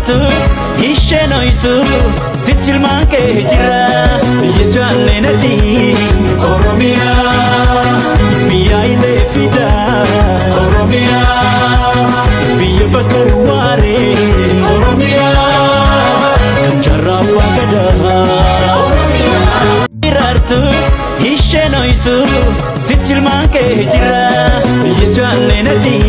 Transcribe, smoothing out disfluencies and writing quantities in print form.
Irartu ishenoitu sichilmanke jira yejanne nadi Oromia biya ile fida Oromia biya bakarware Oromia kanjara wagada Oromia Irartu ishenoitu sichilmanke jira yejanne nadi